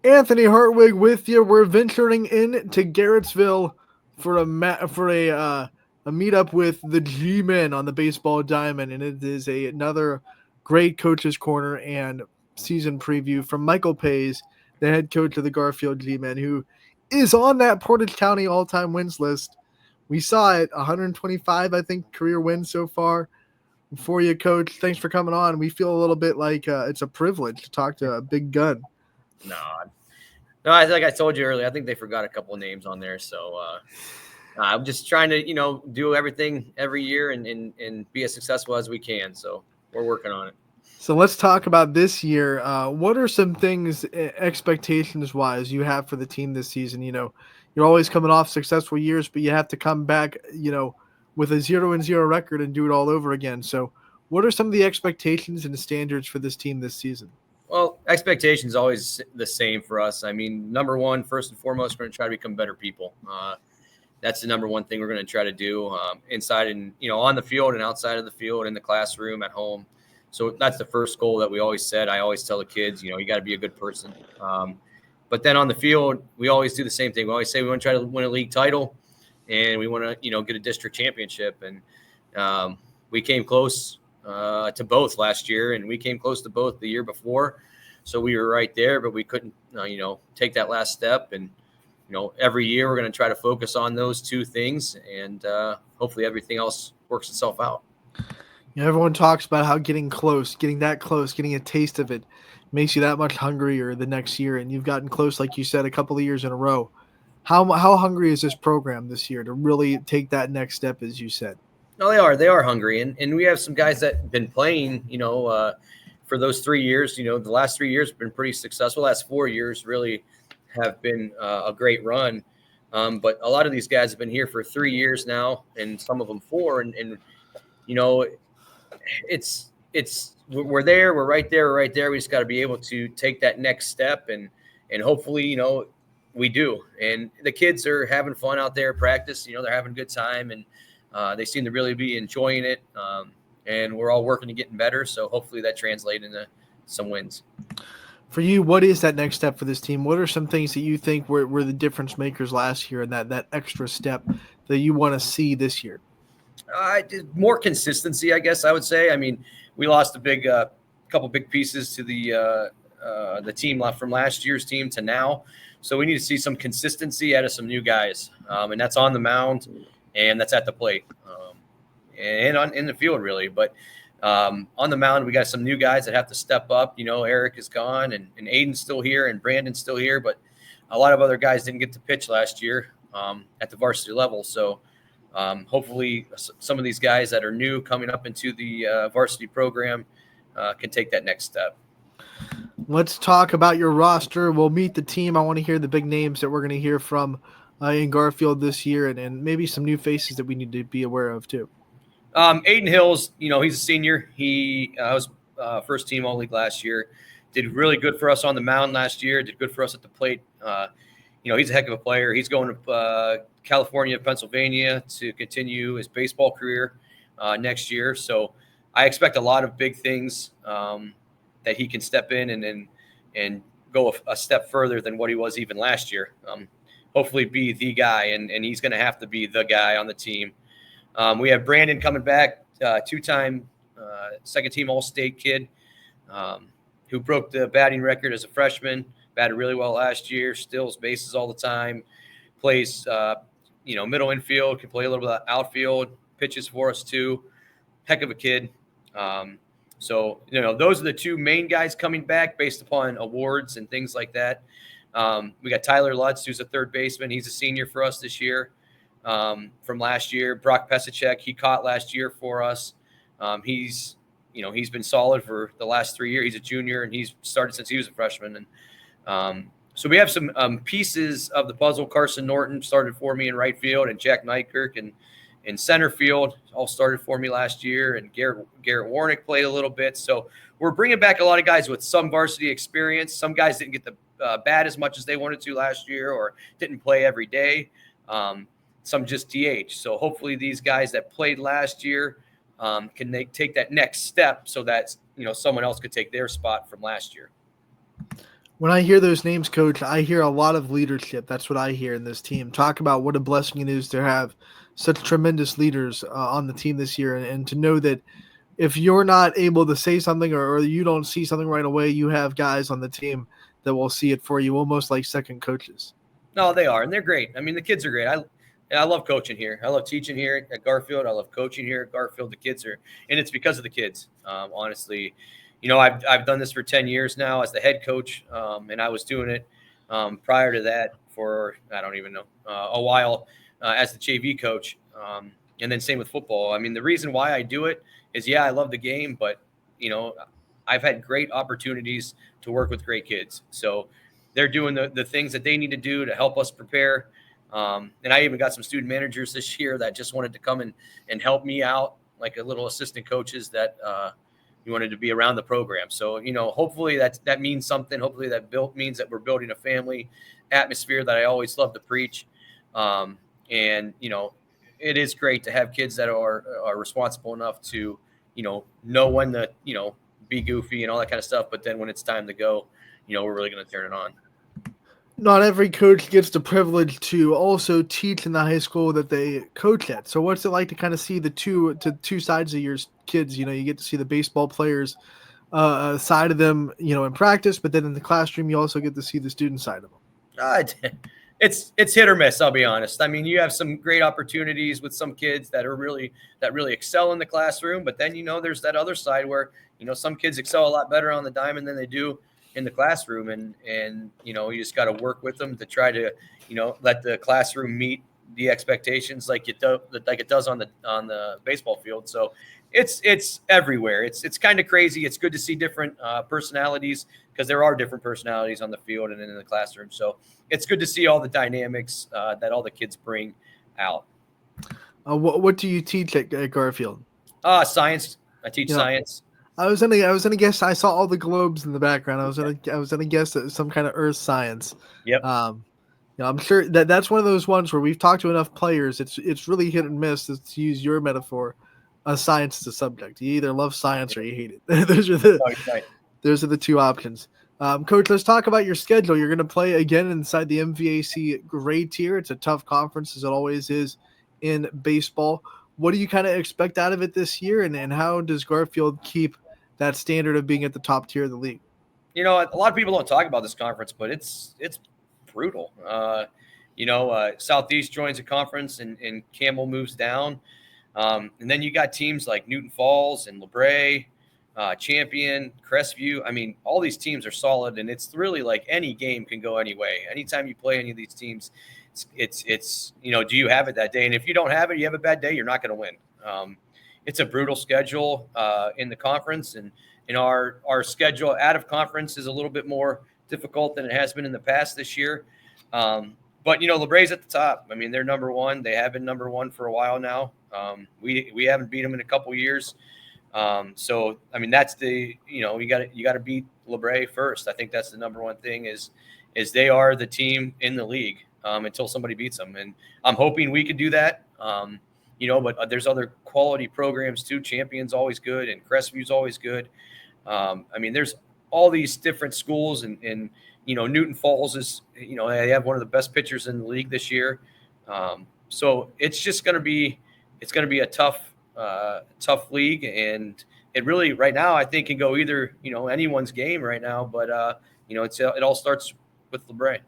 Anthony Hartwig with you. We're venturing into Garrettsville for a meetup with the G-Men on the baseball diamond, and it is another great coach's corner and season preview from Michael Paes, the head coach of the Garfield G-Men, who is on that Portage County all-time wins list. We saw it, 125, I think, career wins so far. For you, coach, thanks for coming on. We feel a little bit like it's a privilege to talk to a big gun. No, no. Like I told you earlier, I think they forgot a couple of names on there. So I'm just trying to, do everything every year and be as successful as we can. So we're working on it. So let's talk about this year. What are some things, expectations wise, you have for the team this season? You're always coming off successful years, but you have to come back, with a 0-0 record and do it all over again. So, what are some of the expectations and standards for this team this season? Well, expectations always the same for us. I mean, number one, first and foremost, we're going to try to become better people. That's the number one thing we're going to try to do inside and on the field and outside of the field, in the classroom, at home. So that's the first goal that we always set. I always tell the kids, you got to be a good person. But then on the field, we always do the same thing. We always say we want to try to win a league title, and we want to get a district championship. And we came close to both last year, and we came close to both the year before. So we were right there, but we couldn't, take that last step. And every year we're going to try to focus on those two things, and hopefully everything else works itself out. Everyone talks about how getting close, getting that close, getting a taste of it makes you that much hungrier the next year. And you've gotten close, like you said, a couple of years in a row. How hungry is this program this year to really take that next step, as you said? No, they are hungry, and we have some guys that have been playing, for those 3 years. The last 3 years have been pretty successful. Last 4 years really have been a great run. But a lot of these guys have been here for 3 years now, and some of them four. And you know, it's we're there, we're right there, we're right there. We just got to be able to take that next step, and hopefully, we do. And the kids are having fun out there, practice. They're having a good time, and they seem to really be enjoying it. And we're all working to getting better. So hopefully that translates into some wins. For you, what is that next step for this team? What are some things that you think were the difference makers last year, and that extra step that you want to see this year? More consistency, I guess I would say. I mean, we lost a big couple big pieces to the team from last year's team to now. So we need to see some consistency out of some new guys, and that's on the mound, and that's at the plate, and in the field really. But on the mound, we got some new guys that have to step up. Eric is gone, and Aiden's still here, and Brandon's still here, but a lot of other guys didn't get to pitch last year at the varsity level. So hopefully some of these guys that are new coming up into the varsity program can take that next step. Let's talk about your roster. We'll meet the team. I want to hear the big names that we're going to hear from in Garfield this year, and maybe some new faces that we need to be aware of too. Aiden Hills, he's a senior. He was first team all league last year. Did really good for us on the mound last year. Did good for us at the plate. He's a heck of a player. He's going to California, Pennsylvania to continue his baseball career next year. So I expect a lot of big things that he can step in and go a step further than what he was even last year. Hopefully be the guy, and he's going to have to be the guy on the team. We have Brandon coming back, two-time second-team All-State kid who broke the batting record as a freshman, batted really well last year, steals bases all the time, plays, middle infield, can play a little bit of outfield, pitches for us too. Heck of a kid. So those are the two main guys coming back based upon awards and things like that. We got Tyler Lutz, who's a third baseman. He's a senior for us this year. From last year, Brock Pesacek, he caught last year for us. He's been solid for the last 3 years. He's a junior, and he's started since he was a freshman. And so we have some pieces of the puzzle. Carson Norton started for me in right field, and Jack Nykerk in center field all started for me last year, and Garrett Warnick played a little bit. So we're bringing back a lot of guys with some varsity experience. Some guys didn't get the bat as much as they wanted to last year, or didn't play every day. Some just DH. So hopefully these guys that played last year can take that next step so that someone else could take their spot from last year. When I hear those names, Coach, I hear a lot of leadership. That's what I hear in this team. Talk about what a blessing it is to have such tremendous leaders on the team this year, and to know that if you're not able to say something, or you don't see something right away, you have guys on the team that will see it for you, almost like second coaches. No, they are, and they're great. I mean, the kids are great. I love coaching here. I love teaching here at Garfield. I love coaching here at Garfield. The kids are, and it's because of the kids. Honestly, I've done this for 10 years now as the head coach, and I was doing it prior to that for I don't even know a while as the JV coach, and then same with football. I mean, the reason why I do it is I love the game, but you know, I've had great opportunities to work with great kids. So they're doing the things that they need to do to help us prepare. And I even got some student managers this year that just wanted to come and help me out, like a little assistant coaches that you wanted to be around the program. So, hopefully that means something. Hopefully that means that we're building a family atmosphere that I always love to preach. And, it is great to have kids that are responsible enough to, know when to, be goofy and all that kind of stuff. But then when it's time to go, we're really going to turn it on. Not every coach gets the privilege to also teach in the high school that they coach at. So what's it like to kind of see the two sides of your kids? You get to see the baseball players side of them, in practice, but then in the classroom, you also get to see the student side of them. It's hit or miss. I'll be honest. I mean, you have some great opportunities with some kids that really excel in the classroom, but then there's that other side where some kids excel a lot better on the diamond than they do in the classroom, and you just got to work with them to try to let the classroom meet the expectations like it does on the baseball field. So it's everywhere. It's kind of crazy. It's good to see different personalities, because there are different personalities on the field and in the classroom. So it's good to see all the dynamics that all the kids bring out. What do you teach at Garfield? Science. I teach science. I was gonna guess. I saw all the globes in the background. I was gonna guess that some kind of earth science. Yep. I'm sure that's one of those ones where we've talked to enough players. It's really hit and miss. To use your metaphor, science is a subject. You either love science or you hate it. Those are the two options. Coach, let's talk about your schedule. You're going to play again inside the MVAC gray tier. It's a tough conference, as it always is in baseball. What do you kind of expect out of it this year, and how does Garfield keep that standard of being at the top tier of the league? A lot of people don't talk about this conference, but it's brutal. Southeast joins the conference, and Campbell moves down. And then you got teams like Newton Falls and LeBray, Champion, Crestview. I mean, all these teams are solid, and it's really like any game can go any way. Anytime you play any of these teams, it's do you have it that day? And if you don't have it, you have a bad day, you're not going to win. It's a brutal schedule in the conference, and our schedule out of conference is a little bit more difficult than it has been in the past this year. But LeBray's at the top. I mean, they're number one. They have been number one for a while now. We haven't beat them in a couple years. So I mean, that's you got to beat LeBray first. I think that's the number one thing is they are the team in the league until somebody beats them, and I'm hoping we can do that. But there's other quality programs too. Champion's always good, and Crestview's always good. I mean, there's all these different schools, and Newton Falls is they have one of the best pitchers in the league this year. So it's just going to be a tough league, and it really right now I think can go either anyone's game right now, but it all starts with LeBray.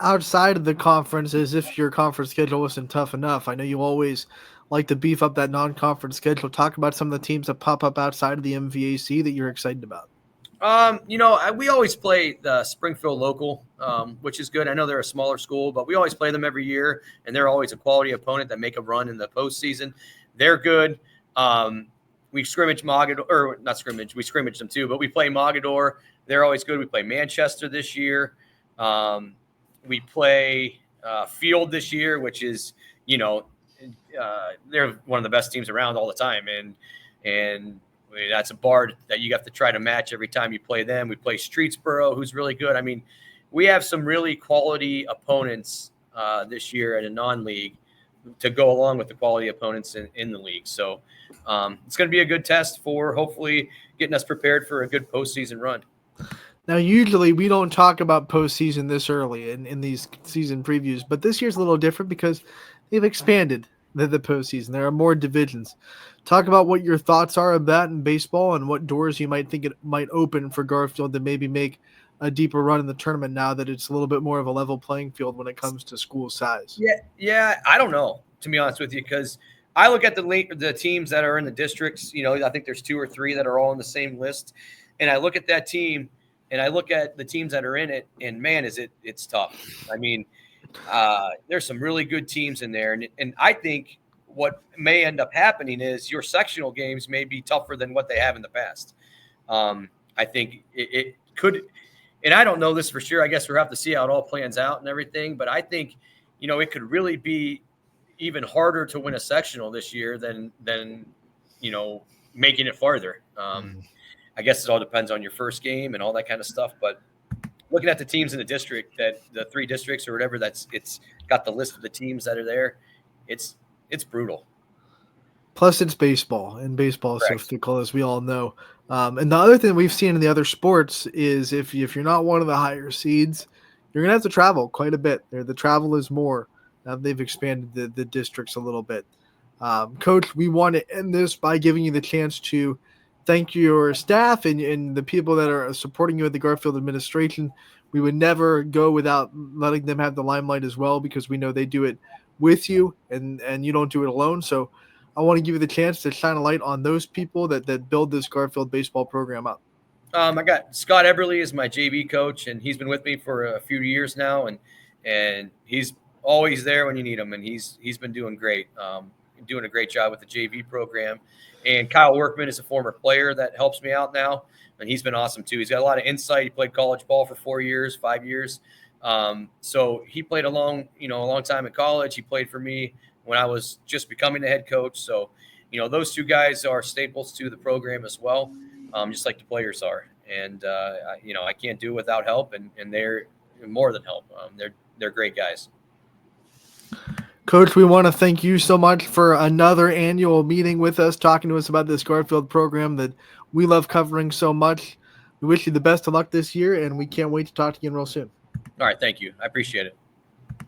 Outside of the conference, as if your conference schedule wasn't tough enough, I know you always like to beef up that non-conference schedule. Talk about some of the teams that pop up outside of the MVAC that you're excited about. We always play the Springfield local, which is good. I know they're a smaller school, but we always play them every year, and they're always a quality opponent that make a run in the postseason. They're good. We scrimmage Mogador, or not scrimmage. We scrimmage them too, but we play Mogador. They're always good. We play Manchester this year. We play Field this year, which is they're one of the best teams around all the time, and that's a bar that you have to try to match every time you play them. We play Streetsboro, who's really good. I mean, we have some really quality opponents this year in a non-league to go along with the quality opponents in the league. So it's going to be a good test for hopefully getting us prepared for a good postseason run. Now, usually we don't talk about postseason this early in these season previews, but this year's a little different because they've expanded the postseason. There are more divisions. Talk about what your thoughts are of that in baseball and what doors you might think it might open for Garfield to maybe make a deeper run in the tournament now that it's a little bit more of a level playing field when it comes to school size. Yeah, I don't know, to be honest with you, because I look at the teams that are in the districts. I think there's two or three that are all on the same list, and I look at that team, and I look at the teams that are in it, and man, it's tough. I mean, there's some really good teams in there, and I think what may end up happening is your sectional games may be tougher than what they have in the past. I think it could, and I don't know this for sure. I guess we'll have to see how it all plans out and everything. But I think, it could really be even harder to win a sectional this year than making it farther. I guess it all depends on your first game and all that kind of stuff. But looking at the teams in the district, that the three districts or whatever, it's got the list of the teams that are there. It's brutal. Plus, it's baseball, and baseball is so Correct. fickle, as we all know. And the other thing we've seen in the other sports is if you're not one of the higher seeds, you're gonna have to travel quite a bit. The travel is more. Now they've expanded the districts a little bit. Coach, we want to end this by giving you the chance to thank your staff and the people that are supporting you at the Garfield administration. We would never go without letting them have the limelight as well because we know they do it with you and you don't do it alone. So I want to give you the chance to shine a light on those people that build this Garfield baseball program up. I got Scott Eberly as my JV coach, and he's been with me for a few years now, and he's always there when you need him, and he's been doing great, doing a great job with the JV program. And Kyle Workman is a former player that helps me out now, and he's been awesome too. He's got a lot of insight. He played college ball for 4 years, 5 years, so he played a long time in college. He played for me when I was just becoming the head coach. So, those two guys are staples to the program as well, just like the players are. And I can't do it without help, and they're more than help. They're great guys. Coach, we want to thank you so much for another annual meeting with us, talking to us about this Garfield program that we love covering so much. We wish you the best of luck this year, and we can't wait to talk to you again real soon. All right, thank you. I appreciate it.